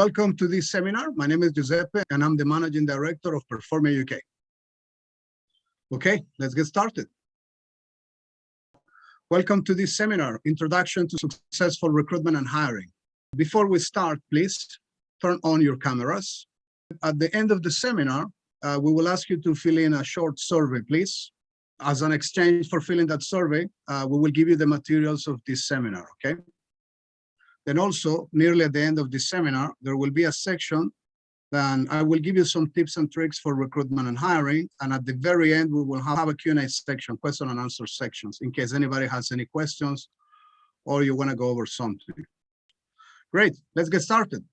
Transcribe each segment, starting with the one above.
welcome to this seminar. My name is Giuseppe, and I'm the Managing Director of Performia UK. Okay, let's get started. Welcome to this seminar, Introduction to Successful Recruitment and Hiring. Before we start, please turn on your cameras. At the end of the seminar, we will ask you to fill in a short survey, please. As an exchange for filling that survey, we will give you the materials of this seminar, okay? Then also, nearly at the end of this seminar, there will be a section, and I will give you some tips and tricks for recruitment and hiring. And at the very end, we will have a Q&A section, question and answer sections, in case anybody has any questions or you want to go over something. Great, let's get started.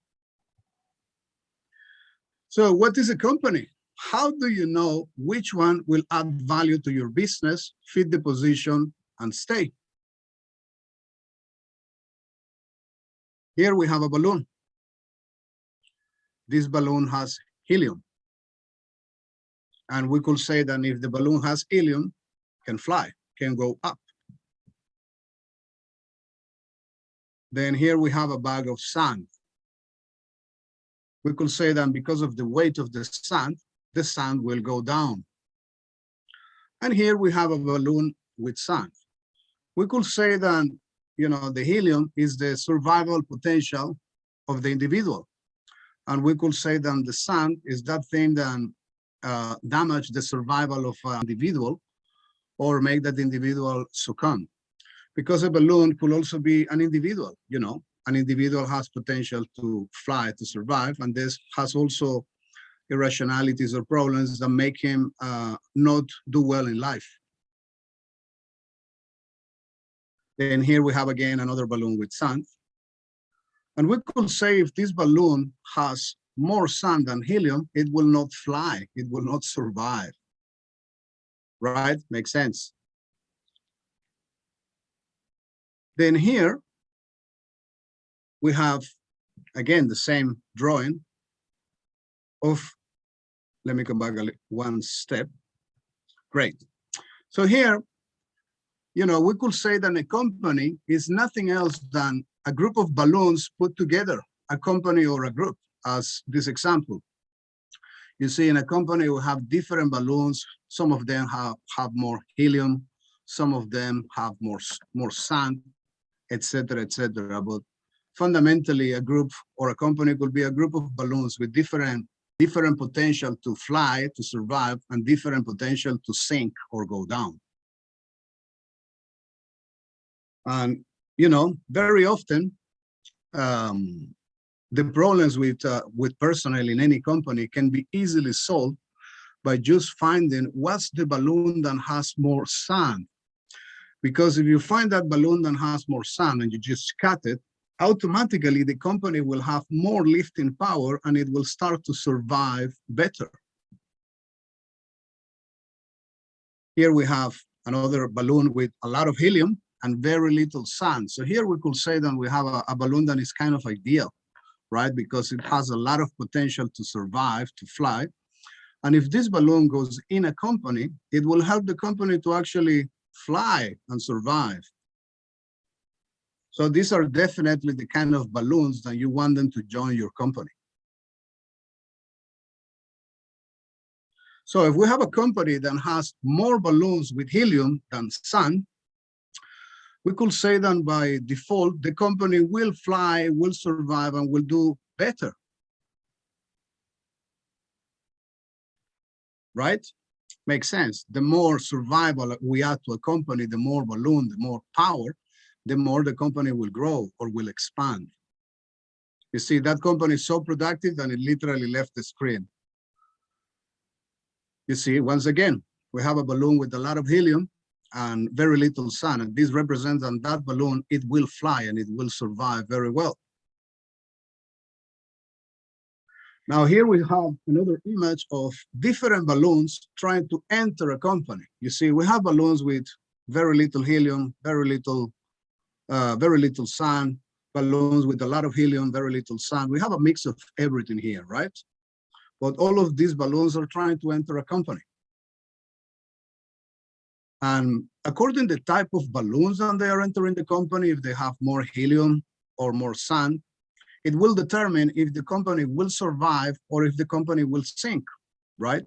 So what is a company? How do you know which one will add value to your business, fit the position, and stay? Here we have a balloon. This balloon has helium. And we could say that if the balloon has helium, can fly, can go up. Then here we have a bag of sand. We could say that because of the weight of the sand will go down. And here we have a balloon with sand. We could say that, you know, the helium is the survival potential of the individual. And we could say that the sand is that thing that damage the survival of an individual or make that individual succumb. Because a balloon could also be an individual, you know, an individual has potential to fly, to survive, and this has also irrationalities or problems that make him not do well in life. Then here we have again another balloon with sand. And we could say if this balloon has more sand than helium, it will not fly, it will not survive. Right? Makes sense. Then here we have, again, the same drawing of, let me come back one step. Great. So here, you know, we could say that a company is nothing else than a group of balloons put together, a company or a group, as this example. You see, in a company, we have different balloons. Some of them have more helium, some of them have more sand, etc., etc. But fundamentally, a group or a company could be a group of balloons with different potential to fly, to survive, and different potential to sink or go down. And, you know, very often, the problems with personnel in any company can be easily solved by just finding what's the balloon that has more sand. Because if you find that balloon that has more sand and you just cut it, automatically the company will have more lifting power and it will start to survive better. Here we have another balloon with a lot of helium and very little sand. So here we could say that we have a balloon that is kind of ideal, right? Because it has a lot of potential to survive, to fly. And if this balloon goes in a company, it will help the company to actually fly and survive. So these are definitely the kind of balloons that you want them to join your company. So if we have a company that has more balloons with helium than sand, we could say that by default, the company will fly, will survive, and will do better. Right? Makes sense. The more survival we add to a company, the more balloon, the more power, the more the company will grow or will expand. You see, that company is so productive that it literally left the screen. You see, once again, we have a balloon with a lot of helium and very little sand, and this represents that that balloon, it will fly and it will survive very well. Now here we have another image of different balloons trying to enter a company. You see, we have balloons with very little helium, very little sand, balloons with a lot of helium, very little sand. We have a mix of everything here, right? But all of these balloons are trying to enter a company. And according to the type of balloons that they are entering the company, if they have more helium or more sand, it will determine if the company will survive or if the company will sink, right?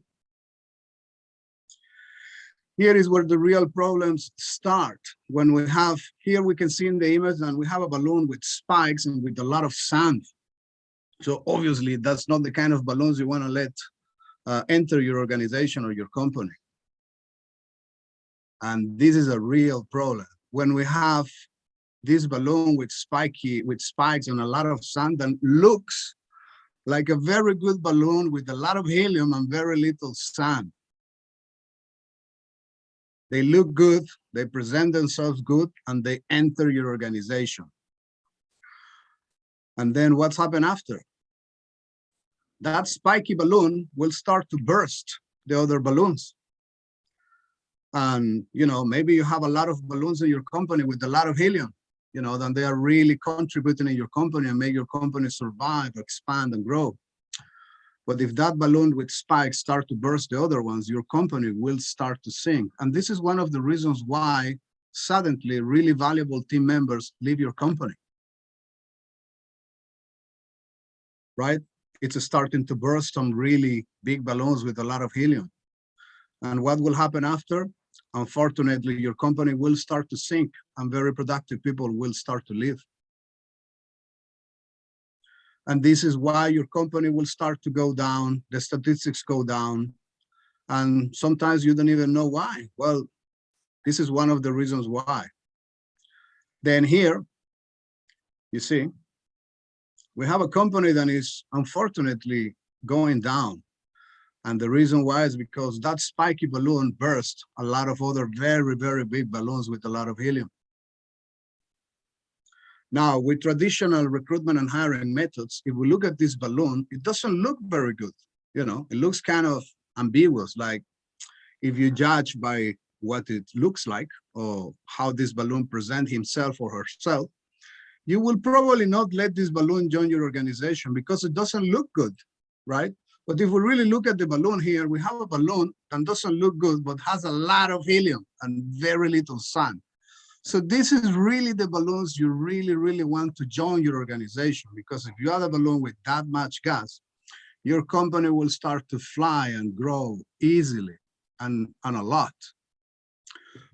Here is where the real problems start. When we have, here we can see in the image that we have a balloon with spikes and with a lot of sand. So obviously that's not the kind of balloons you want to let enter your organization or your company. And this is a real problem. When we have this balloon with spikes and a lot of sand that looks like a very good balloon with a lot of helium and very little sand. They look good, they present themselves good, and they enter your organization. And then what's happened after? That spiky balloon will start to burst the other balloons. And, you know, maybe you have a lot of balloons in your company with a lot of helium, you know, then they are really contributing in your company and make your company survive, expand, and grow. But if that balloon with spikes start to burst the other ones, your company will start to sink. And this is one of the reasons why suddenly really valuable team members leave your company. Right? It's starting to burst some really big balloons with a lot of helium. And what will happen after? Unfortunately, your company will start to sink and very productive people will start to leave. And this is why your company will start to go down, the statistics go down, and sometimes you don't even know why. Well, this is one of the reasons why. Then here, you see, we have a company that is unfortunately going down. And the reason why is because that spiky balloon burst a lot of other very, very big balloons with a lot of helium. Now, with traditional recruitment and hiring methods, if we look at this balloon, it doesn't look very good. You know, it looks kind of ambiguous. Like if you judge by what it looks like or how this balloon presents himself or herself, you will probably not let this balloon join your organization because it doesn't look good, right? But if we really look at the balloon here, we have a balloon that doesn't look good, but has a lot of helium and very little sun. So this is really the balloons you really, really want to join your organization, because if you have a balloon with that much gas, your company will start to fly and grow easily and a lot.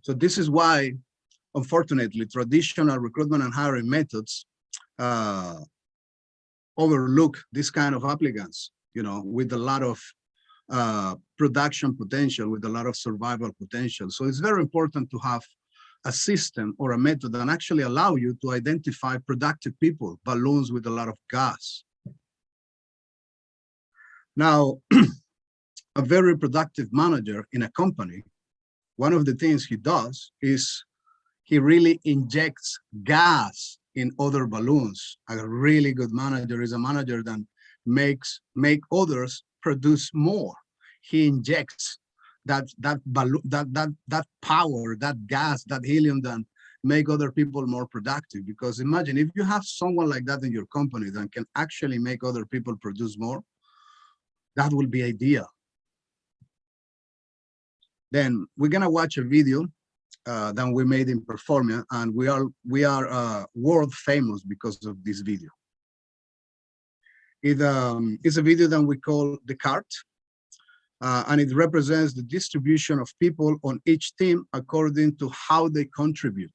So this is why, unfortunately, traditional recruitment and hiring methods overlook this kind of applicants, you know, with a lot of production potential, with a lot of survival potential. So it's very important to have a system or a method that actually allow you to identify productive people, balloons with a lot of gas. Now, a very productive manager in a company, one of the things he does is he really injects gas in other balloons. A really good manager is a manager that make others produce more. He injects that balloon, that power, that gas, that helium, that make other people more productive. Because imagine if you have someone like that in your company that can actually make other people produce more, that will be ideal. Then we're gonna watch a video that we made in Performia, and we are world famous because of this video. It's a video that we call The Cart. And it represents the distribution of people on each team according to how they contribute.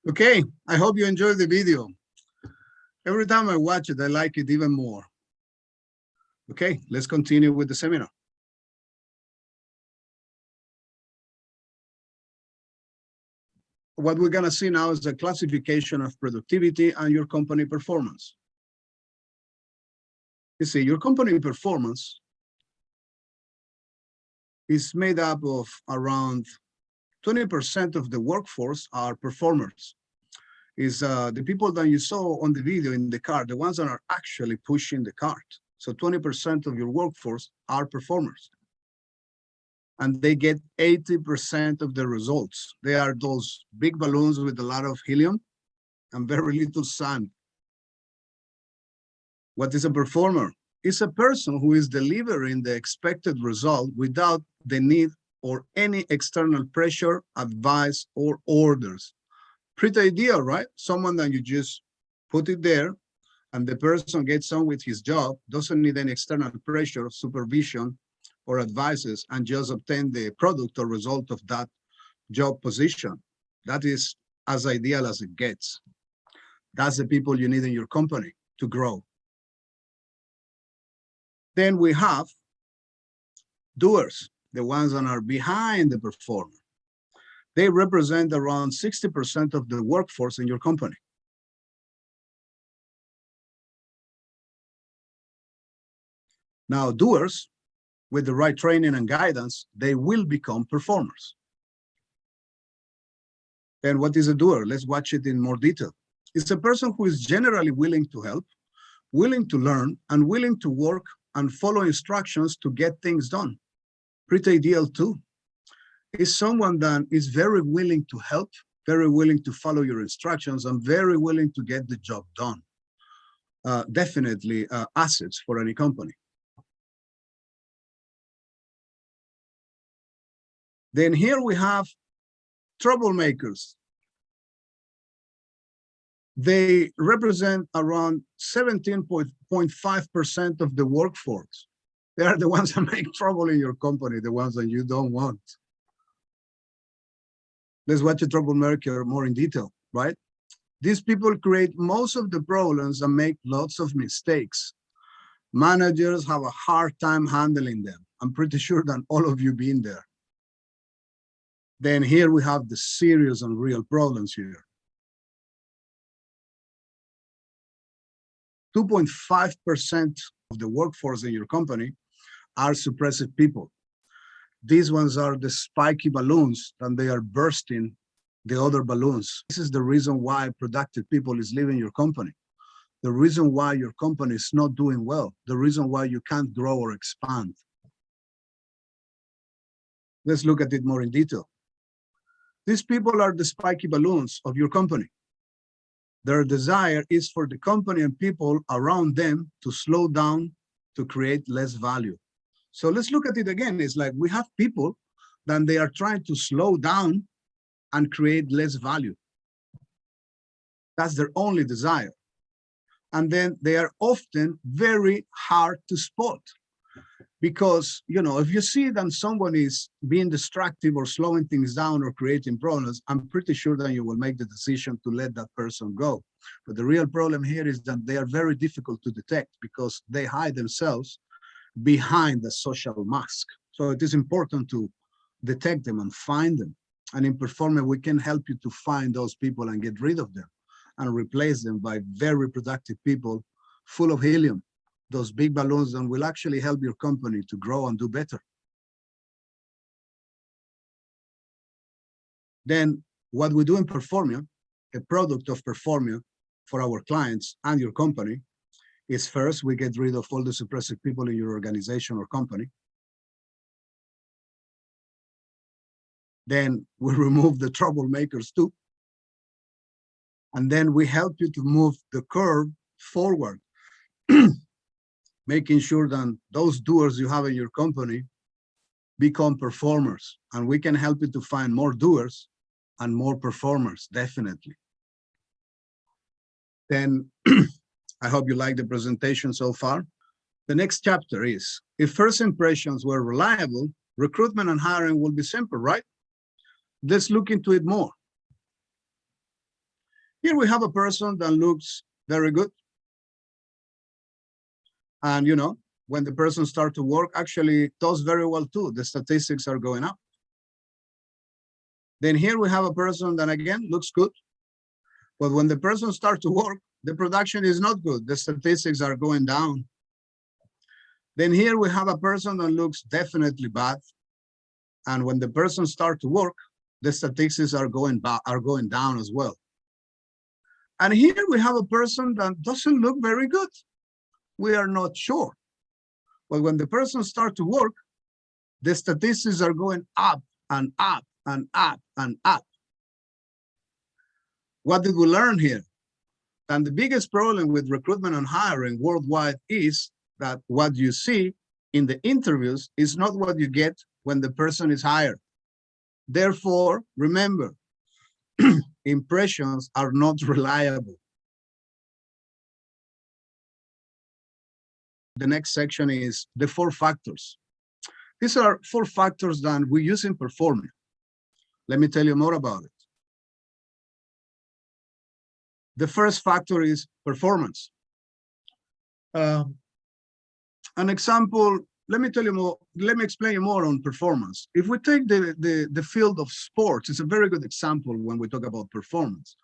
Okay, I hope you enjoyed the video. Every time I watch it, I like it even more. Okay, let's continue with the seminar. What we're gonna see now is a classification of productivity and your company performance. You see, your company performance is made up of around 20% of the workforce are performers. Is the people that you saw on the video in the cart, the ones that are actually pushing the cart. So 20% of your workforce are performers. And they get 80% of the results. They are those big balloons with a lot of helium and very little sand. What is a performer? It's a person who is delivering the expected result without the need or any external pressure, advice, or orders. Pretty ideal, right? Someone that you just put it there and the person gets on with his job, doesn't need any external pressure, supervision, or advices, and just obtain the product or result of that job position. That is as ideal as it gets. That's the people you need in your company to grow. Then we have doers, the ones that are behind the performer. They represent around 60% of the workforce in your company. Now, doers, with the right training and guidance, they will become performers. And what is a doer? Let's watch it in more detail. It's a person who is generally willing to help, willing to learn, and willing to work and follow instructions to get things done. Pretty ideal too. Is someone that is very willing to help, very willing to follow your instructions, and very willing to get the job done. Definitely assets for any company. Then here we have troublemakers. They represent around 17.5% of the workforce. They are the ones that make trouble in your company, the ones that you don't want. Let's watch a troublemaker more in detail, right? These people create most of the problems and make lots of mistakes. Managers have a hard time handling them. I'm pretty sure that all of you been there. Then here we have the serious and real problems here. 2.5% of the workforce in your company are suppressive people. These ones are the spiky balloons, and they are bursting the other balloons. This is the reason why productive people is leaving your company. The reason why your company is not doing well. The reason why you can't grow or expand. Let's look at it more in detail. These people are the spiky balloons of your company. Their desire is for the company and people around them to slow down, to create less value. So let's look at it again. It's like we have people that they are trying to slow down and create less value. That's their only desire. And then they are often very hard to spot. Because, if you see that someone is being destructive or slowing things down or creating problems, I'm pretty sure that you will make the decision to let that person go. But the real problem here is that they are very difficult to detect because they hide themselves behind the social mask. So it is important to detect them and find them. And in Performia, we can help you to find those people and get rid of them and replace them by very productive people full of helium, those big balloons that will actually help your company to grow and do better. Then what we do in Performia, a product of Performia for our clients and your company, is first, we get rid of all the suppressive people in your organization or company. Then we remove the troublemakers too. And then we help you to move the curve forward, making sure that those doers you have in your company become performers. And we can help you to find more doers and more performers, definitely. Then I hope you like the presentation so far. The next chapter is, if first impressions were reliable, recruitment and hiring will be simple, right? Let's look into it more. Here we have a person that looks very good. And when the person starts to work, actually does very well too. The statistics are going up. Then here we have a person that again looks good. But when the person starts to work, the production is not good. The statistics are going down. Then here we have a person that looks definitely bad. And when the person starts to work, the statistics are going down as well. And here we have a person that doesn't look very good. We are not sure. But when the person starts to work, the statistics are going up and up and up and up. What did we learn here? And the biggest problem with recruitment and hiring worldwide is that what you see in the interviews is not what you get when the person is hired. Therefore, remember, impressions are not reliable. The next section is the 4 factors. These are 4 factors that we use in Performia. Let me tell you more about it. The first factor is performance. An example, let me explain you more on performance. If we take the field of sports, it's a very good example when we talk about performance.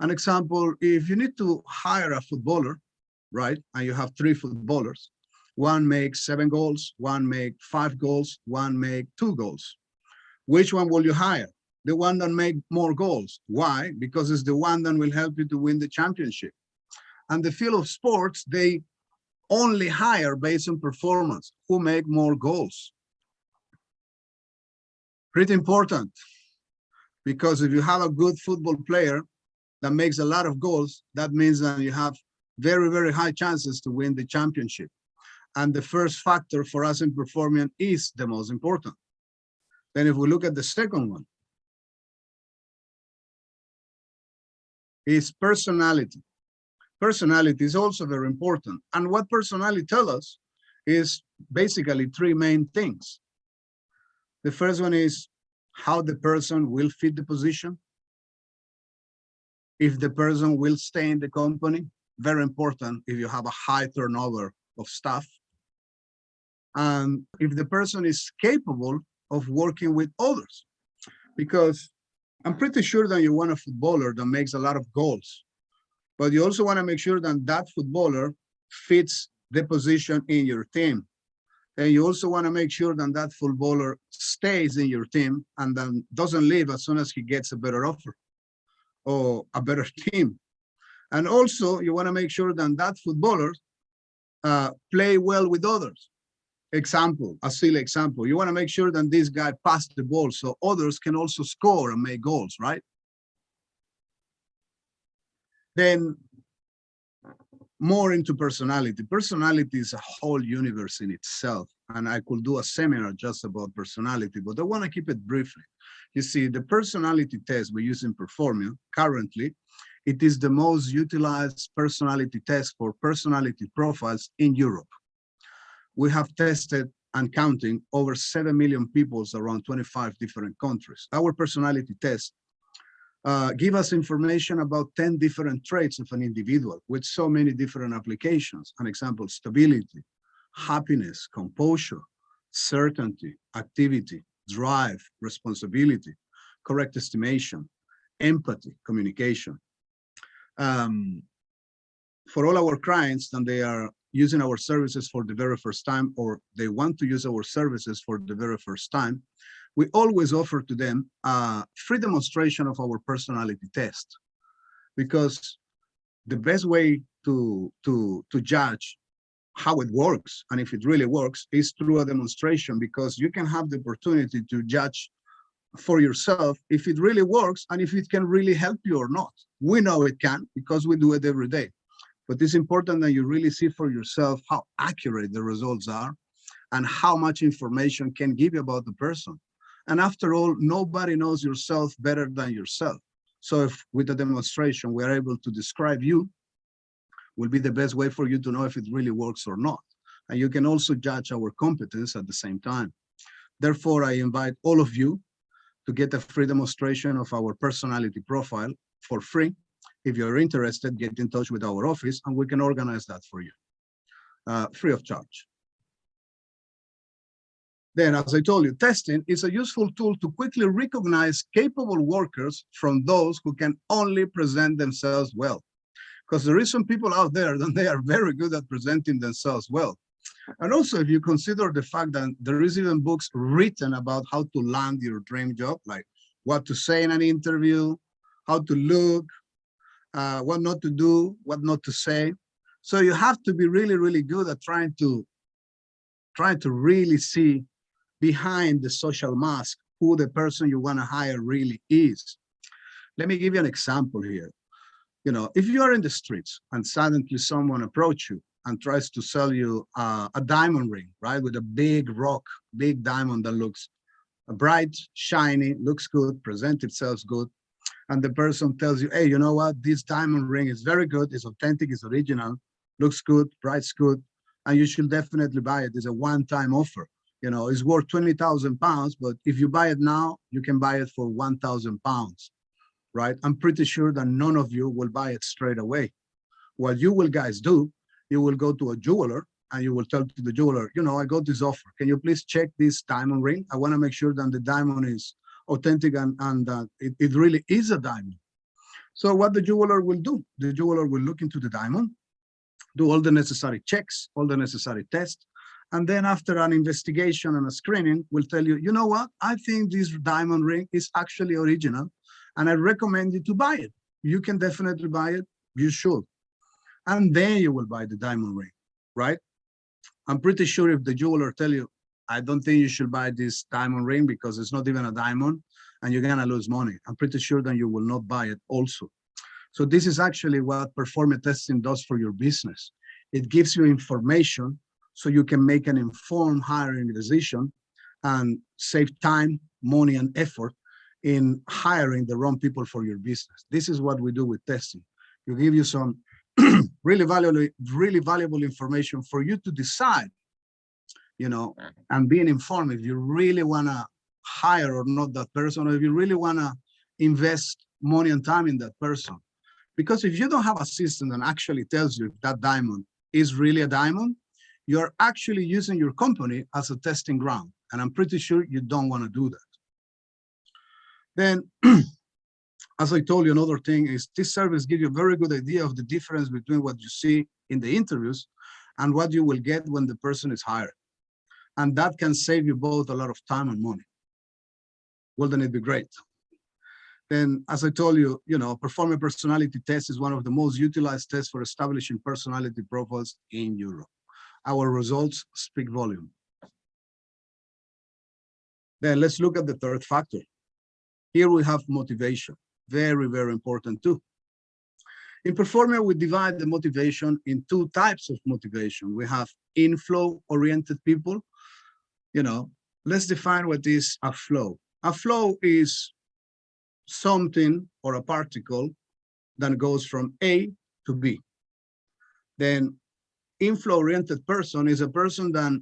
An example, if you need to hire a footballer, right, and you have 3 footballers, one makes 7 goals, one makes 5 goals, one makes 2 goals. Which one will you hire? The one that makes more goals. Why? Because it's the one that will help you to win the championship. And the field of sports, they only hire based on performance, who make more goals. Pretty important, because if you have a good football player that makes a lot of goals, that means that you have very, very high chances to win the championship. And the first factor for us in Performia is the most important. Then if we look at the second one, is personality. Personality is also very important. And what personality tells us is basically 3 main things. The first one is how the person will fit the position. If the person will stay in the company, very important if you have a high turnover of staff. And if the person is capable of working with others. Because I'm pretty sure that you want a footballer that makes a lot of goals, but you also want to make sure that that footballer fits the position in your team. And you also want to make sure that that footballer stays in your team and then doesn't leave as soon as he gets a better offer or a better team. And also you want to make sure that that footballer play well with others. Example, a silly example. You want to make sure that this guy passed the ball so others can also score and make goals, right? Then more into personality. Personality is a whole universe in itself. And I could do a seminar just about personality, but I want to keep it briefly. You see, the personality test we use in Performia currently, it is the most utilized personality test for personality profiles in Europe. We have tested and counting over 7 million people around 25 different countries. Our personality test give us information about 10 different traits of an individual with so many different applications. An example, stability, happiness, composure, certainty, activity, drive, responsibility, correct estimation, empathy, communication. For all our clients, and they are using our services for the very first time, or they want to use our services for the very first time, we always offer to them a free demonstration of our personality test, because the best way to judge how it works and if it really works is through a demonstration, because you can have the opportunity to judge for yourself if it really works and if it can really help you or not. We know it can because we do it every day, but it's important that you really see for yourself how accurate the results are and how much information can give you about the person. And after all, nobody knows yourself better than yourself. So if with the demonstration, we are able to describe you, will be the best way for you to know if it really works or not. And you can also judge our competence at the same time. Therefore, I invite all of you to get a free demonstration of our personality profile for free. If you're interested, get in touch with our office and we can organize that for you, free of charge. Then, as I told you, testing is a useful tool to quickly recognize capable workers from those who can only present themselves well. Because there is some people out there that they are very good at presenting themselves well. And also, if you consider the fact that there is even books written about how to land your dream job, like what to say in an interview, how to look, what not to do, what not to say. So you have to be really, really good at trying to really see behind the social mask who the person you want to hire really is. Let me give you an example here. You know, if you are in the streets and suddenly someone approaches you and tries to sell you a diamond ring, right, with a big rock, big diamond that looks bright, shiny, looks good, presents itself good, and the person tells you, hey, you know what, this diamond ring is very good, it's authentic, it's original, looks good, price good, and you should definitely buy it. It's a one-time offer. You know, it's worth 20,000 pounds, but if you buy it now, you can buy it for 1,000 pounds. Right? I'm pretty sure that none of you will buy it straight away. What you will guys do, you will go to a jeweler and you will tell to the jeweler, you know, I got this offer. Can you please check this diamond ring? I want to make sure that the diamond is authentic and it really is a diamond. So what the jeweler will do, the jeweler will look into the diamond, do all the necessary checks, all the necessary tests, and then after an investigation and a screening, will tell you, you know what, I think this diamond ring is actually original, and I recommend you to buy it. You can definitely buy it, you should. And then you will buy the diamond ring, right? I'm pretty sure if the jeweler tell you, I don't think you should buy this diamond ring because it's not even a diamond and you're gonna lose money, I'm pretty sure that you will not buy it also. So this is actually what Performia testing does for your business. It gives you information so you can make an informed hiring decision and save time, money, and effort in hiring the wrong people for your business. This is what we do with testing. We give you some really valuable information for you to decide, you know, and being informed if you really want to hire or not that person, or if you really want to invest money and time in that person. Because if you don't have a system that actually tells you if that diamond is really a diamond, you're actually using your company as a testing ground. And I'm pretty sure you don't want to do that. Then, as I told you, another thing is this service gives you a very good idea of the difference between what you see in the interviews and what you will get when the person is hired. And that can save you both a lot of time and money. Wouldn't it be great? Then, as I told you, you know, Performia personality test is one of the most utilized tests for establishing personality profiles in Europe. Our results speak volume. Then let's look at the third factor. Here we have motivation. Very, very important too. In Performia, we divide the motivation in two types of motivation. We have inflow-oriented people. Let's define what is a flow. A flow is something or a particle that goes from A to B. Then inflow-oriented person is a person that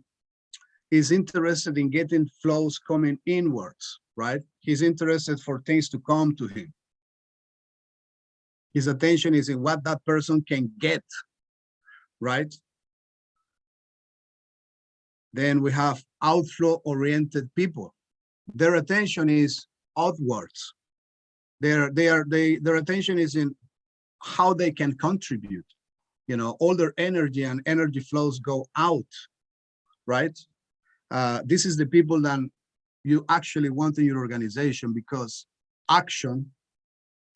is interested in getting flows coming inwards, right? He's interested for things to come to him. His attention is in what that person can get, right? Then we have outflow-oriented people. Their attention is outwards. Their attention is in how they can contribute. All their energy and energy flows go out, right? This is the people that you actually want in your organization, because action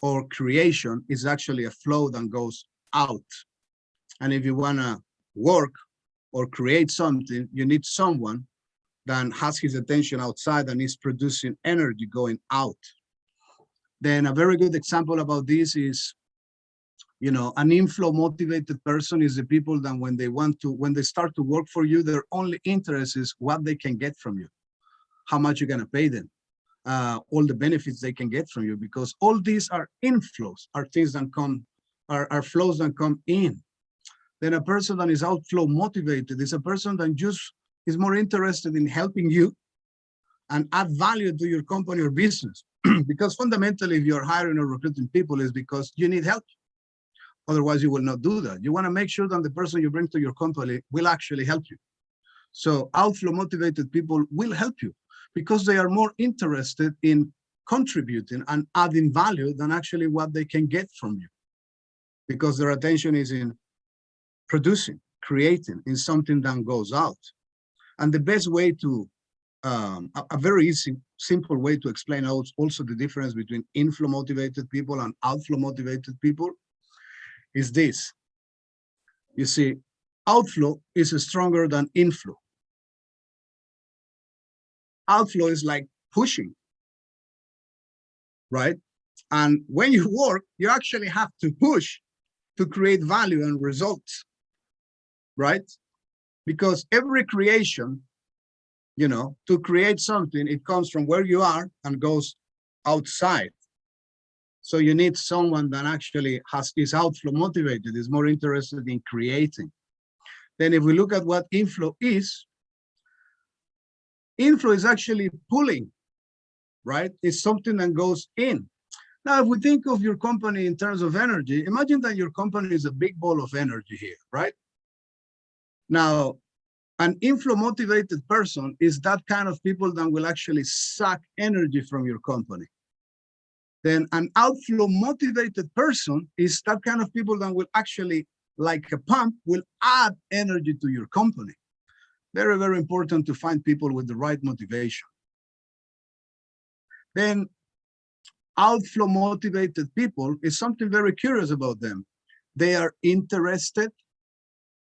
or creation is actually a flow that goes out. And if you want to work or create something, you need someone that has his attention outside and is producing energy going out. Then a very good example about this is, an inflow motivated person is the people that when they start to work for you, their only interest is what they can get from you, how much you're going to pay them, all the benefits they can get from you, because all these are inflows, are things that come, are flows that come in. Then a person that is outflow motivated is a person that just is more interested in helping you and add value to your company or business. Because fundamentally, if you're hiring or recruiting people, is because you need help. Otherwise, you will not do that. You want to make sure that the person you bring to your company will actually help you. So outflow motivated people will help you because they are more interested in contributing and adding value than actually what they can get from you, because their attention is in producing, creating, in something that goes out. And the best way to, a very easy, simple way to explain also the difference between inflow motivated people and outflow motivated people is this. You see, outflow is stronger than inflow. Outflow is like pushing, right? And when you work, you actually have to push to create value and results, right? Because every creation, to create something, it comes from where you are and goes outside. So you need someone that actually is outflow motivated, is more interested in creating. Then if we look at what inflow is actually pulling, right? It's something that goes in. Now, if we think of your company in terms of energy, imagine that your company is a big ball of energy here, right? Now, an inflow motivated person is that kind of people that will actually suck energy from your company. Then an outflow motivated person is that kind of people that will actually, like a pump, will add energy to your company. Very, very important to find people with the right motivation. Then outflow motivated people is something very curious about them. They are interested,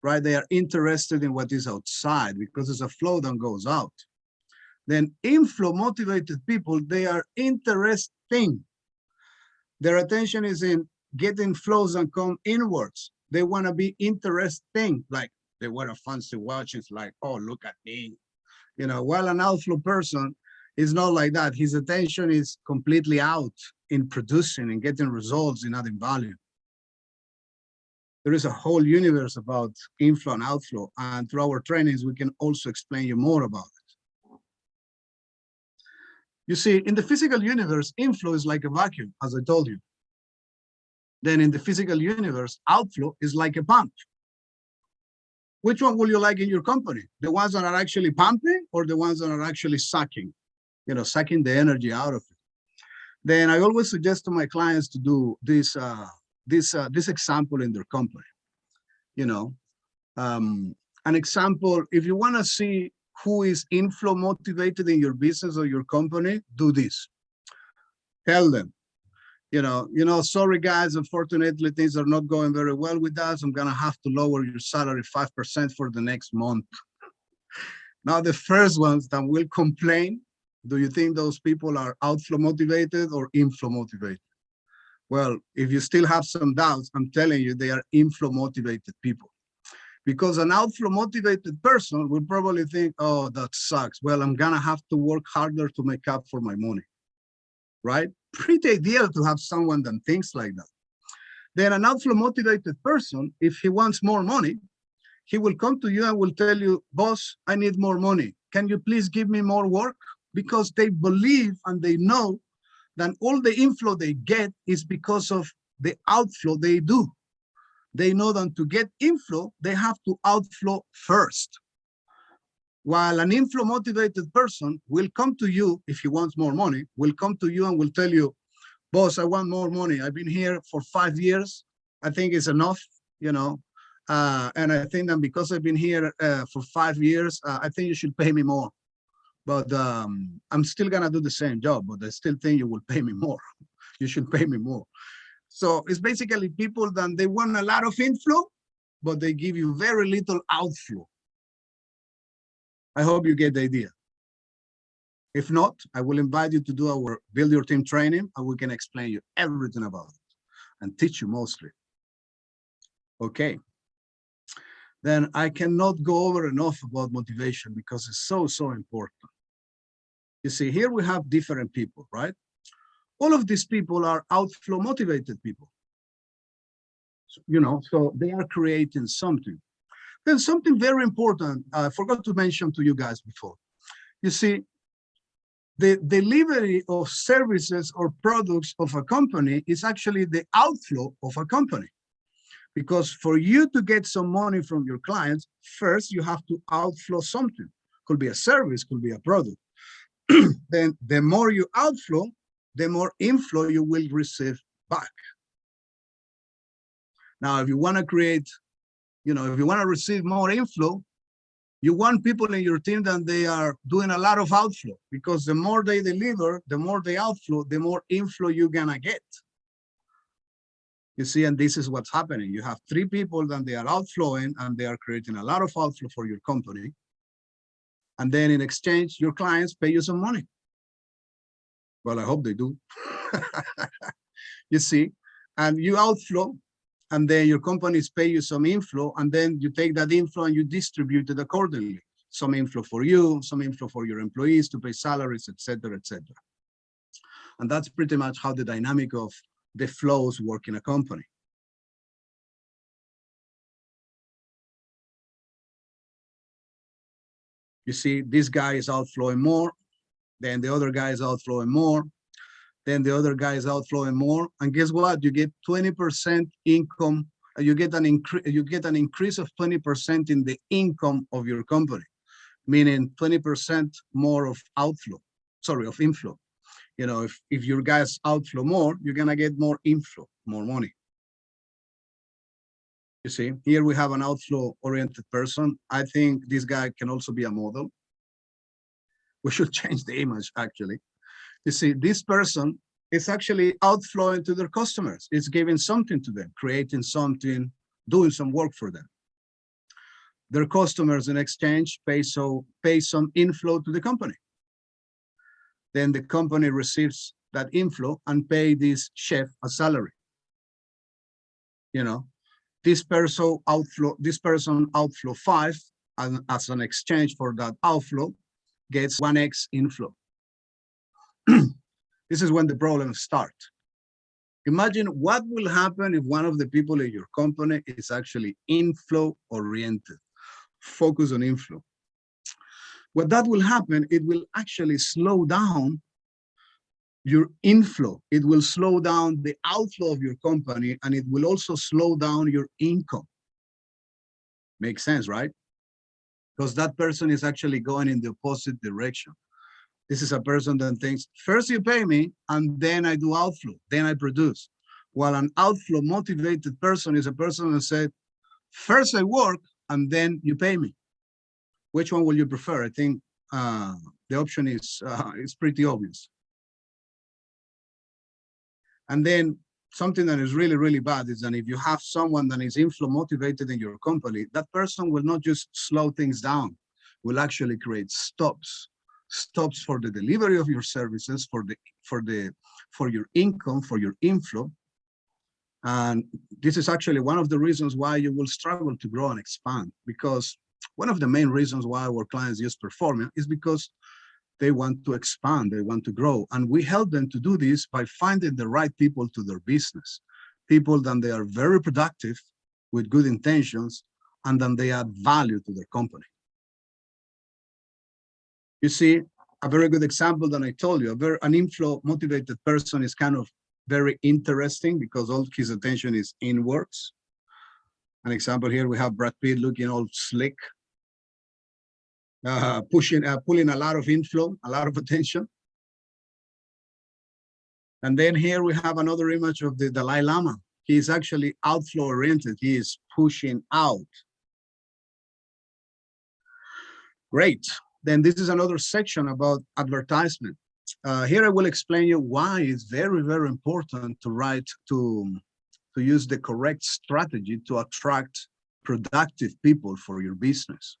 right? They are interested in what is outside because it's a flow that goes out. Then inflow motivated people, they are interesting. Their attention is in getting flows that come inwards. They want to be interesting, like they wear a fancy watch. It's like, oh, look at me. While an outflow person is not like that. His attention is completely out in producing and getting results in adding value. There is a whole universe about inflow and outflow, and through our trainings, we can also explain you more about it. You see, in the physical universe, inflow is like a vacuum, as I told you. Then in the physical universe, outflow is like a pump. Which one will you like in your company? The ones that are actually pumping or the ones that are actually sucking, sucking the energy out of it? Then I always suggest to my clients to do this example in their company. An example, if you want to see who is inflow motivated in your business or your company, do this. Tell them, sorry guys, unfortunately things are not going very well with us. I'm gonna have to lower your salary 5% for the next month. Now the first ones that will complain Do you think those people are outflow motivated or inflow motivated? Well, if you still have some doubts, I'm telling you, they are inflow motivated people. Because an outflow motivated person will probably think, oh, that sucks. Well, I'm gonna have to work harder to make up for my money, right? Pretty ideal to have someone that thinks like that. Then an outflow motivated person, if he wants more money, he will come to you and will tell you, boss, I need more money. Can you please give me more work? Because they believe and they know that all the inflow they get is because of the outflow they do. They know that to get inflow, they have to outflow first. While an inflow motivated person will come to you, if he wants more money, will come to you and will tell you, boss, I want more money. I've been here for 5 years. I think it's enough, you know. And I think that because I've been here for 5 years, I think you should pay me more. But I'm still gonna do the same job, but I still think you will pay me more. You should pay me more. So it's basically people that they want a lot of inflow, but they give you very little outflow. I hope you get the idea. If not, I will invite you to do our Build Your Team training, and we can explain you everything about it and teach you mostly. Okay. Then I cannot go over enough about motivation because it's so, so important. You see, here we have different people, right? All of these people are outflow motivated people. You know, so they are creating something. Then something very important, I forgot to mention to you guys before. You see, the delivery of services or products of a company is actually the outflow of a company. Because for you to get some money from your clients, first you have to outflow something. Could be a service, could be a product. Then the more you outflow, the more inflow you will receive back. Now, if you want to create, you know, if you want to receive more inflow, you want people in your team that they are doing a lot of outflow, because the more they deliver, the more they outflow, the more inflow you're gonna get. You see, and this is what's happening. You have 3 people that they are outflowing and they are creating a lot of outflow for your company. And then in exchange, your clients pay you some money. Well, I hope they do. You see, and you outflow, and then your companies pay you some inflow, and then you take that inflow and you distribute it accordingly. Some inflow for you, some inflow for your employees to pay salaries, etc., etc. And that's pretty much how the dynamic of the flows work in a company. You see, this guy is outflowing more, then the other guy is outflowing more, then the other guy is outflowing more, and guess what? You get 20% income. You get an increase of 20% in the income of your company, meaning 20% more of outflow. Sorry, of inflow. You know, if your guys outflow more, you're gonna get more inflow, more money. You see, here we have an outflow-oriented person. I think this guy can also be a model. We should change the image, actually. You see, this person is actually outflowing to their customers. It's giving something to them, creating something, doing some work for them. Their customers in exchange pay some inflow to the company. Then the company receives that inflow and pay this chef a salary. You know, this person outflow 5, and as an exchange for that outflow, gets 1x inflow. This is when the problems start. Imagine what will happen if one of the people in your company is actually inflow oriented, focus on inflow. What that will happen, it will actually slow down your inflow. It will slow down the outflow of your company, and it will also slow down your income. Makes sense, right? Because that person is actually going in the opposite direction. This is a person that thinks, first you pay me, and then I do outflow, then I produce. While an outflow motivated person is a person that said, first I work, and then you pay me. Which one will you prefer? I think the option is pretty obvious. And then something that is really, really bad is that if you have someone that is inflow motivated in your company, that person will not just slow things down, will actually create stops. stops for the delivery of your services, for your income, for your inflow. And this is actually one of the reasons why you will struggle to grow and expand, because one of the main reasons why our clients use Performia is because they want to expand, they want to grow. And we help them to do this by finding the right people to their business, people that they are very productive with good intentions, and then they add value to their company. You see, a very good example that I told you, an inflow motivated person is kind of very interesting because all his attention is inwards. An example here, we have Brad Pitt looking all slick, pulling a lot of inflow, a lot of attention. And then here we have another image of the Dalai Lama. He is actually outflow oriented. He is pushing out. Great. Then this is another section about advertisement. Here I will explain you why it's very, very important to use the correct strategy to attract productive people for your business.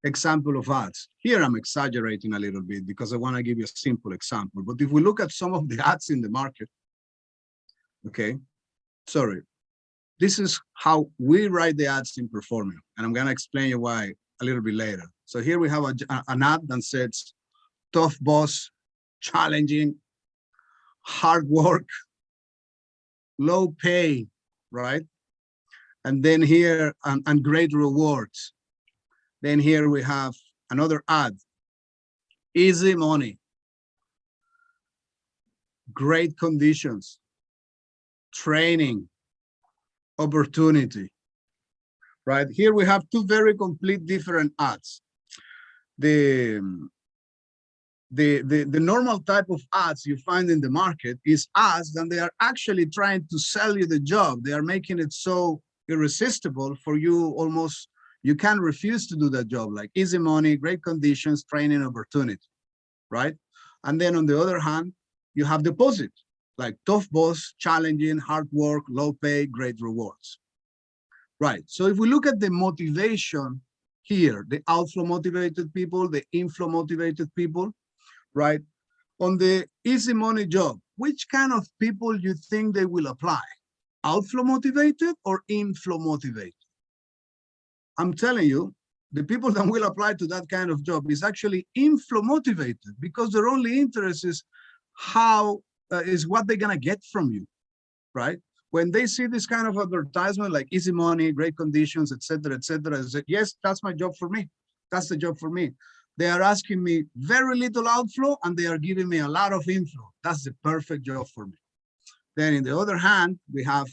Example of ads. Here I'm exaggerating a little bit because I want to give you a simple example. But if we look at some of the ads in the market, okay, sorry, this is how we write the ads in Performia, and I'm going to explain you why a little bit later. So here we have an ad that says, tough boss, challenging, hard work, low pay, right? And then here, and great rewards. Then here we have another ad, easy money, great conditions, training, opportunity, right? Here we have two very complete different ads. The normal type of ads you find in the market is ads that they are actually trying to sell you the job. They are making it so irresistible for you, almost you can't refuse to do that job, like easy money, great conditions, training, opportunity, right? And then on the other hand, you have the opposite, like tough boss, challenging, hard work, low pay, great rewards. Right, so if we look at the motivation here, the outflow motivated people, the inflow motivated people, right? On the easy money job, which kind of people you think they will apply? Outflow motivated or inflow motivated? I'm telling you, the people that will apply to that kind of job is actually inflow motivated, because their only interest is is what they're gonna get from you, right? When they see this kind of advertisement like easy money, great conditions, etc., they say, yes, that's my job for me. That's the job for me. They are asking me very little outflow and they are giving me a lot of inflow. That's the perfect job for me. Then in the other hand, we have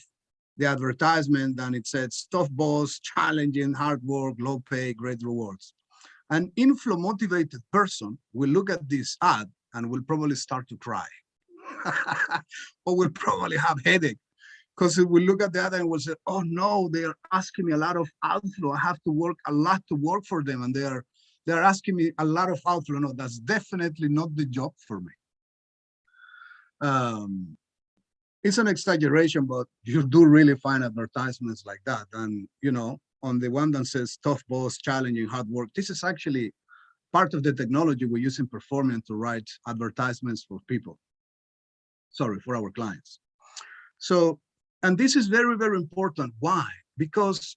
the advertisement and it says tough boss, challenging, hard work, low pay, great rewards. An inflow motivated person will look at this ad and will probably start to cry or will probably have headache, because we look at the ad and we'll say, oh no, they are asking me a lot of outflow. I have to work a lot to work for them, and they're asking me a lot of outflow. No, that's definitely not the job for me. It's an exaggeration, but you do really find advertisements like that. And you know, on the one that says tough boss, challenging, hard work, this is actually part of the technology we use in Performia to write advertisements for people. Sorry, for our clients. So, and this is very, very important. Why? Because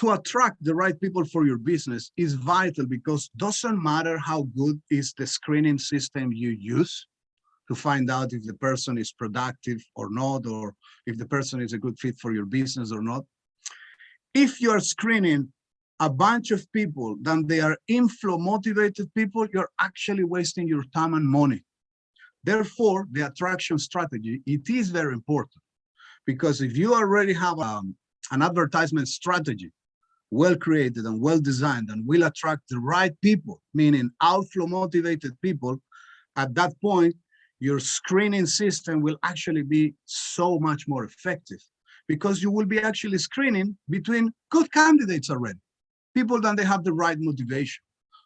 to attract the right people for your business is vital, because doesn't matter how good is the screening system you use to find out if the person is productive or not, or if the person is a good fit for your business or not. If you are screening a bunch of people, then they are inflow motivated people, you're actually wasting your time and money. Therefore, the attraction strategy, it is very important, because if you already have an advertisement strategy well created and well designed and will attract the right people, meaning outflow motivated people, at that point, your screening system will actually be so much more effective, because you will be actually screening between good candidates already, people that they have the right motivation.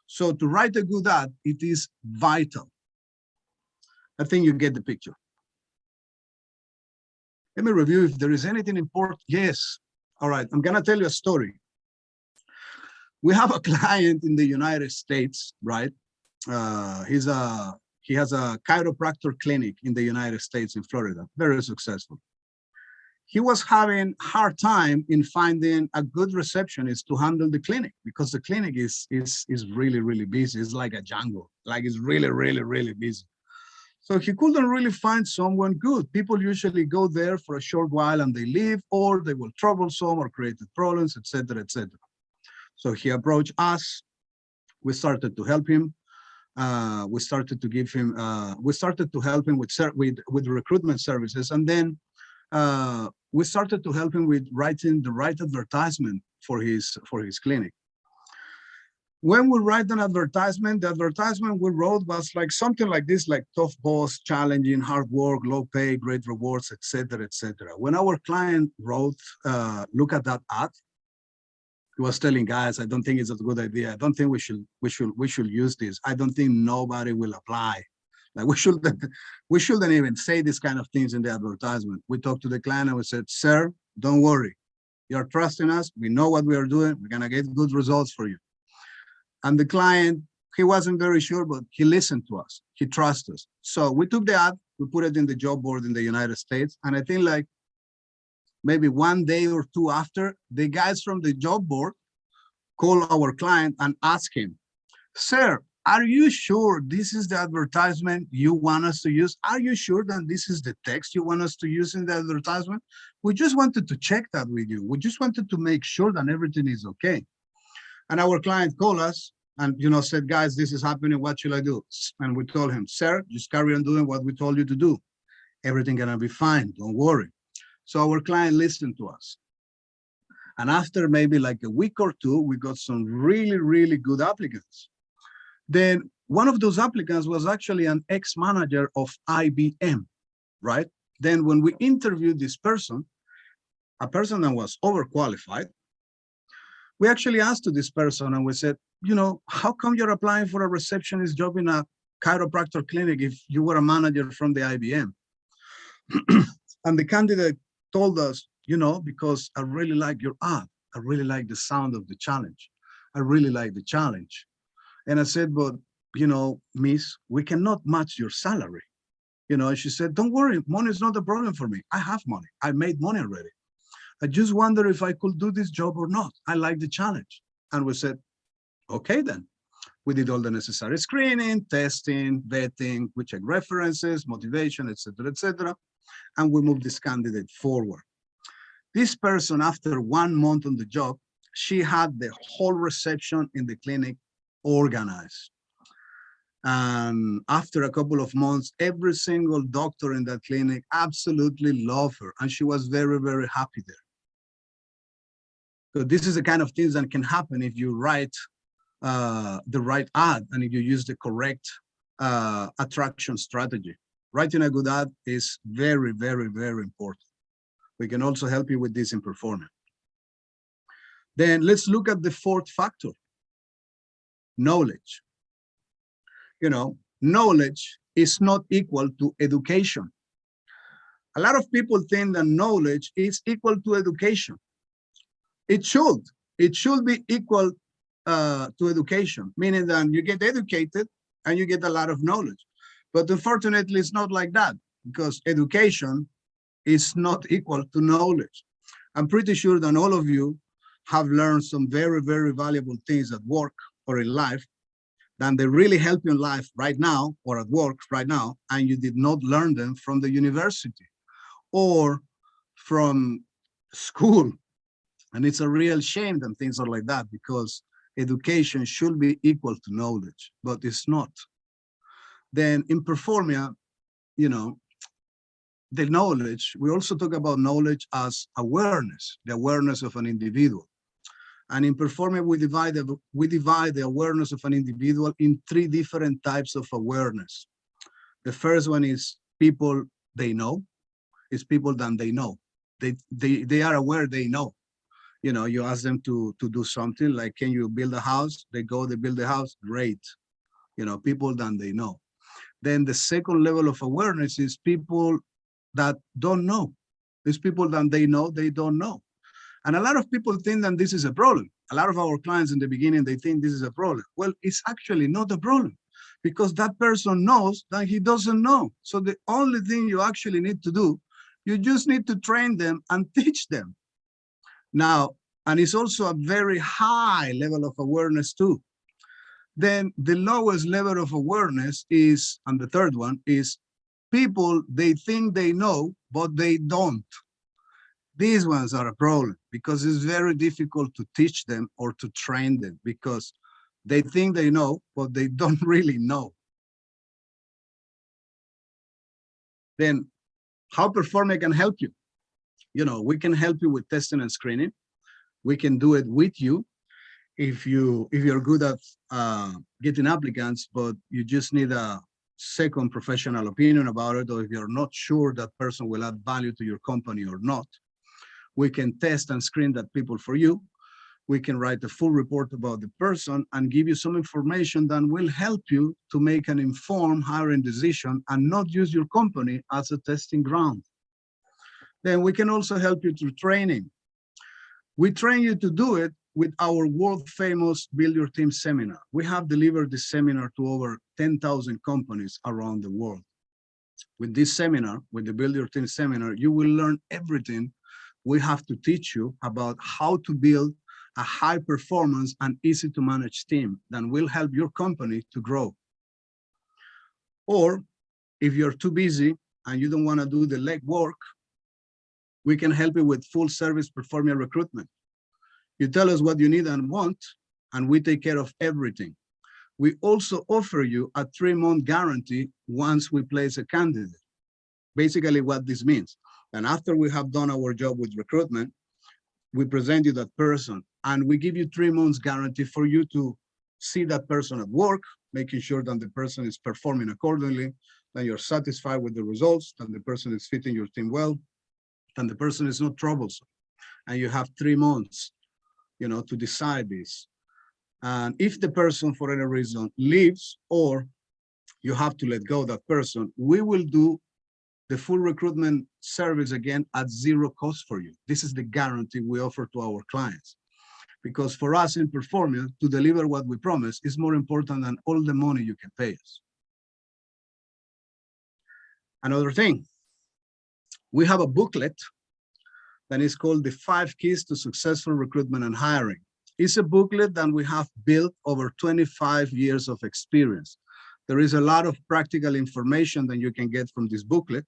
So to write a good ad, it is vital. I think you get the picture. Let me review if there is anything important. Yes. All right. I'm going to tell you a story. We have a client in the United States, right? He has a chiropractor clinic in the United States in Florida, very successful. He was having hard time in finding a good receptionist to handle the clinic because the clinic is really, really busy. It's like a jungle, like it's really, really, really busy. So he couldn't really find someone good. People usually go there for a short while and they leave, or they will troublesome or create problems, etc., etc. So he approached us. We started to help him. We started to give him. We started to help him with recruitment services, and then we started to help him with writing the right advertisement for his clinic. When we write an advertisement, the advertisement we wrote was like something like this, like tough boss, challenging, hard work, low pay, great rewards, etc., etc. When our client wrote, look at that ad, he was telling guys, I don't think it's a good idea. I don't think we should use this. I don't think nobody will apply. Like we shouldn't even say these kind of things in the advertisement. We talked to the client and we said, sir, don't worry. You're trusting us. We know what we are doing. We're gonna get good results for you. And the client, he wasn't very sure, but he listened to us. He trusts us. So we took the ad, we put it in the job board in the United States. And I think like maybe 1 day or two after, the guys from the job board call our client and ask him, sir, are you sure this is the advertisement you want us to use? Are you sure that this is the text you want us to use in the advertisement? We just wanted to check that with you. We just wanted to make sure that everything is okay. And our client called us and said, guys, this is happening. What should I do? And we told him, sir, just carry on doing what we told you to do. Everything gonna be fine. Don't worry. So our client listened to us. And after maybe like a week or two, we got some really, really good applicants. Then one of those applicants was actually an ex-manager of IBM, right? Then when we interviewed this person, a person that was overqualified, we actually asked to this person and we said, how come you're applying for a receptionist job in a chiropractor clinic if you were a manager from the IBM? And the candidate told us, because I really like your ad. I really like the sound of the challenge. I really like the challenge. And I said, but, miss, we cannot match your salary. And she said, don't worry, money is not a problem for me. I have money. I made money already. I just wonder if I could do this job or not. I like the challenge. And we said, okay, then. We did all the necessary screening, testing, vetting, we checked references, motivation, etc., etc. And we moved this candidate forward. This person, after 1 month on the job, she had the whole reception in the clinic organized. And after a couple of months, every single doctor in that clinic absolutely loved her. And she was very, very happy there. So this is the kind of things that can happen if you write the right ad and if you use the correct attraction strategy. Writing a good ad is very, very, very important. We can also help you with this in Performia. Then let's look at the fourth factor, knowledge. Knowledge is not equal to education. A lot of people think that knowledge is equal to education. It should be equal to education, meaning that you get educated and you get a lot of knowledge. But unfortunately, it's not like that because education is not equal to knowledge. I'm pretty sure that all of you have learned some very, very valuable things at work or in life that they really help you in life right now or at work right now, and you did not learn them from the university or from school. And it's a real shame that things are like that because education should be equal to knowledge, but it's not. Then in Performia, the knowledge, we also talk about knowledge as awareness, the awareness of an individual. And in Performia, we divide the awareness of an individual in 3 different types of awareness. The first one is people they know. It's people that they know. They are aware they know. You ask them to do something like, can you build a house? They go, they build the house, great. People that they know. Then the second level of awareness is people that don't know. It's people that they know, they don't know. And a lot of people think that this is a problem. A lot of our clients in the beginning, they think this is a problem. Well, it's actually not a problem because that person knows that he doesn't know. So the only thing you actually need to do, you just need to train them and teach them. Now, and it's also a very high level of awareness too. Then the lowest level of awareness is, and the third one is people, they think they know, but they don't. These ones are a problem because it's very difficult to teach them or to train them because they think they know, but they don't really know. Then how Performia can help you? You know, we can help you with testing and screening. We can do it with you if you're good at getting applicants, but you just need a second professional opinion about it, or if you're not sure that person will add value to your company or not. We can test and screen that people for you. We can write a full report about the person and give you some information that will help you to make an informed hiring decision and not use your company as a testing ground. Then we can also help you through training. We train you to do it with our world famous Build Your Team seminar. We have delivered this seminar to over 10,000 companies around the world. With this seminar, with the Build Your Team seminar, you will learn everything we have to teach you about how to build a high performance and easy to manage team that will help your company to grow. Or if you're too busy and you don't want to do the legwork, we can help you with full service Performia recruitment. You tell us what you need and want, and we take care of everything. We also offer you a 3-month guarantee once we place a candidate. Basically what this means. And after we have done our job with recruitment, we present you that person and we give you 3 months guarantee for you to see that person at work, making sure that the person is performing accordingly, that you're satisfied with the results, that the person is fitting your team well, and the person is not troublesome. And you have 3 months, you know, to decide this. And if the person for any reason leaves or you have to let go of that person, we will do the full recruitment service again at 0 cost for you. This is the guarantee we offer to our clients. Because for us in Performia, to deliver what we promise is more important than all the money you can pay us. Another thing, we have a booklet that is called the 5 Keys to Successful Recruitment and Hiring. It's a booklet that we have built over 25 years of experience. There is a lot of practical information that you can get from this booklet.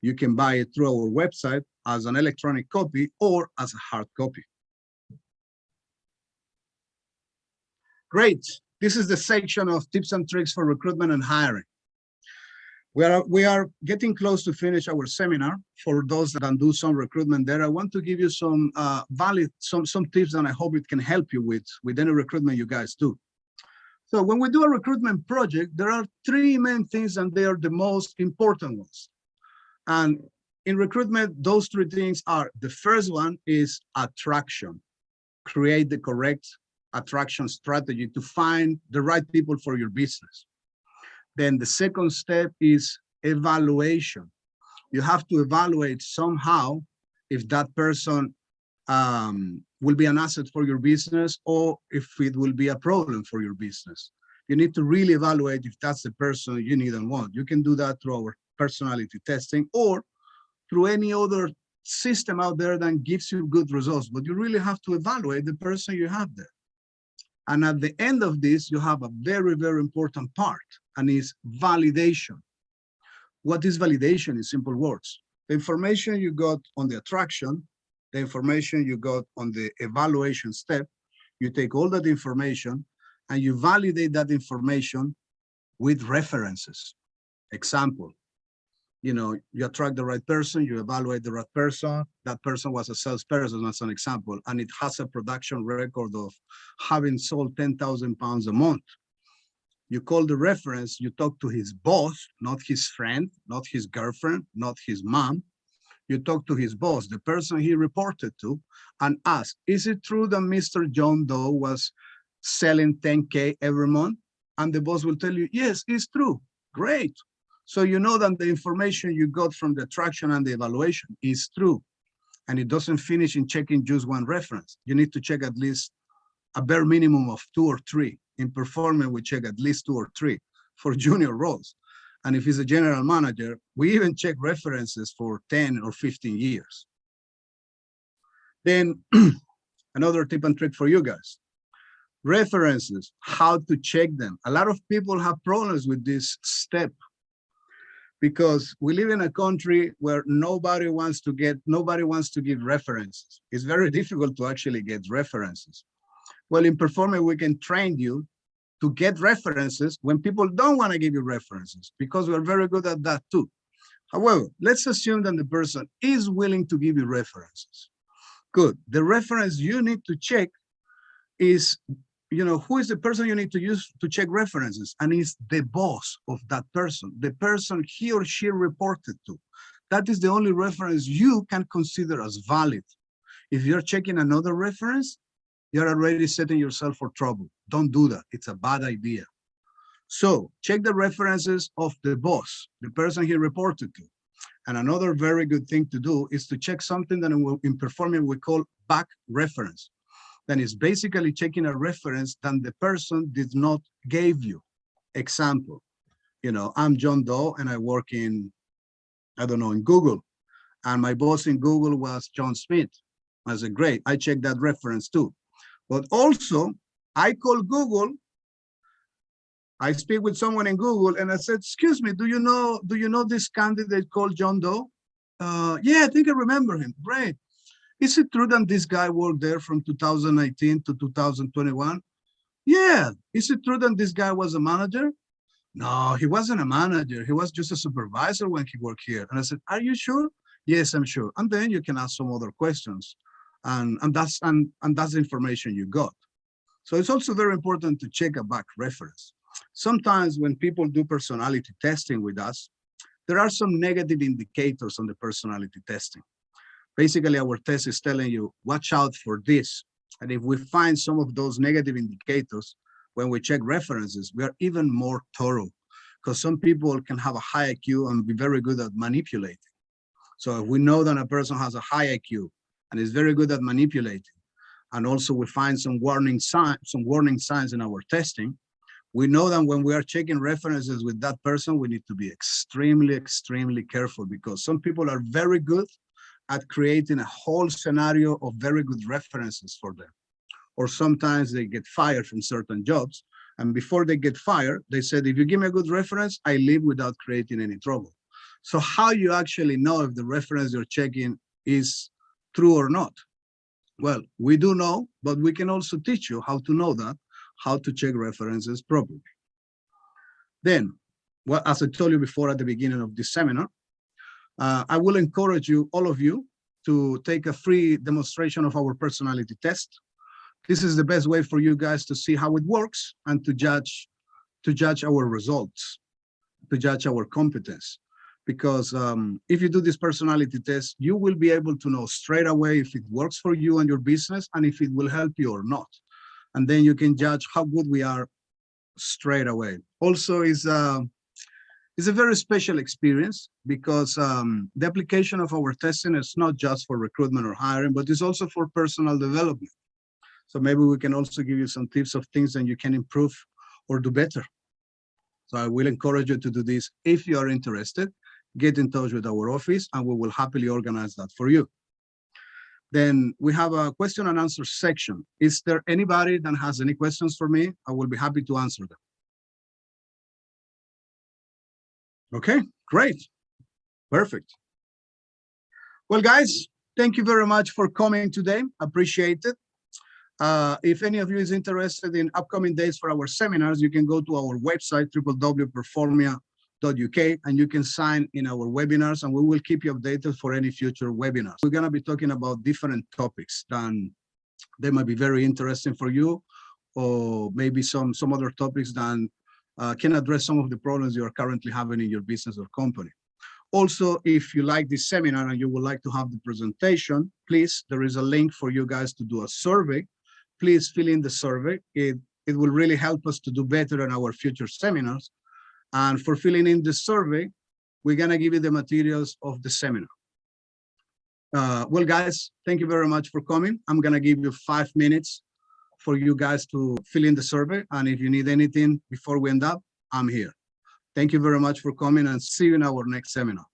You can buy it through our website as an electronic copy or as a hard copy. Great. This is the section of tips and tricks for recruitment and hiring. We are getting close to finish our seminar. For those that can do some recruitment there, I want to give you some some tips that I hope it can help you with any recruitment you guys do. So when we do a recruitment project, there are 3 main things and they are the most important ones. And in recruitment, those 3 things are, the first one is attraction. Create the correct attraction strategy to find the right people for your business. Then the second step is evaluation. You have to evaluate somehow if that person will be an asset for your business or if it will be a problem for your business. You need to really evaluate if that's the person you need and want. You can do that through our personality testing or through any other system out there that gives you good results, but you really have to evaluate the person you have there. And at the end of this, you have a very, very important part, and is validation. What is validation in simple words? The information you got on the attraction, the information you got on the evaluation step, you take all that information and you validate that information with references. Example, you know, you attract the right person, you evaluate the right person, that person was a salesperson as an example, and it has a production record of having sold 10,000 pounds a month. You call the reference, you talk to his boss, not his friend, not his girlfriend, not his mom. You talk to his boss, the person he reported to, and ask, is it true that Mr. John Doe was selling 10K every month? And the boss will tell you, yes, it's true. Great. So you know that the information you got from the attraction and the evaluation is true. And it doesn't finish in checking just one reference. You need to check at least a bare minimum of 2 or 3. In Performia, we check at least 2 or 3 for junior roles. And if he's a general manager, we even check references for 10 or 15 years. Then another tip and trick for you guys. References, how to check them. A lot of people have problems with this step because we live in a country where nobody wants to give references. It's very difficult to actually get references. Well, in Performia, we can train you to get references when people don't want to give you references, because we're very good at that too. However, let's assume that the person is willing to give you references. Good. The reference you need to check is, who is the person you need to use to check references? And it's the boss of that person, the person he or she reported to. That is the only reference you can consider as valid. If you're checking another reference, you're already setting yourself for trouble. Don't do that. It's a bad idea. So check the references of the boss, the person he reported to. And another very good thing to do is to check something that in Performia we call back reference. Then it's basically checking a reference that the person did not give you. Example, I'm John Doe and I work in Google. And my boss in Google was John Smith. I said, great, I checked that reference too. But also, I call Google, I speak with someone in Google and I said, excuse me, do you know this candidate called John Doe? Yeah, I think I remember him. Great. Is it true that this guy worked there from 2019 to 2021? Yeah. Is it true that this guy was a manager? No, he wasn't a manager. He was just a supervisor when he worked here. And I said, are you sure? Yes, I'm sure. And then you can ask some other questions. And that's the information you got. So it's also very important to check a back reference. Sometimes when people do personality testing with us, there are some negative indicators on the personality testing. Basically, our test is telling you, watch out for this. And if we find some of those negative indicators, when we check references, we are even more thorough, because some people can have a high IQ and be very good at manipulating. So if we know that a person has a high IQ and is very good at manipulating, and also we find some warning signs in our testing, we know that when we are checking references with that person, we need to be extremely, extremely careful, because some people are very good at creating a whole scenario of very good references for them. Or sometimes they get fired from certain jobs. And before they get fired, they said, if you give me a good reference, I leave without creating any trouble. So how you actually know if the reference you're checking is true or not? Well, we do know, but we can also teach you how to know that, how to check references properly. Then, well, as I told you before at the beginning of this seminar, I will encourage you, all of you, to take a free demonstration of our personality test. This is the best way for you guys to see how it works and to judge our results, to judge our competence. Because if you do this personality test, you will be able to know straight away if it works for you and your business and if it will help you or not. And then you can judge how good we are straight away. Also, it's a very special experience, because the application of our testing is not just for recruitment or hiring, but it's also for personal development. So maybe we can also give you some tips of things that you can improve or do better. So I will encourage you to do this. If you are interested, get in touch with our office and we will happily organize that for you. Then we have a question and answer section. Is there anybody that has any questions for me? I will be happy to answer them. Okay, great. Perfect. Well, guys, thank you very much for coming today. Appreciate it. If any of you is interested in upcoming dates for our seminars, you can go to our website, www.performia.uk, and you can sign in our webinars, and we will keep you updated for any future webinars. We're going to be talking about different topics that they might be very interesting for you, or maybe some other topics that can address some of the problems you are currently having in your business or company. Also, if you like this seminar and you would like to have the presentation, please, there is a link for you guys to do a survey. Please fill in the survey. It will really help us to do better in our future seminars. And for filling in the survey, we're going to give you the materials of the seminar. Well, guys, thank you very much for coming. I'm gonna give you 5 minutes for you guys to fill in the survey. And if you need anything before we end up, I'm here. Thank you very much for coming and see you in our next seminar.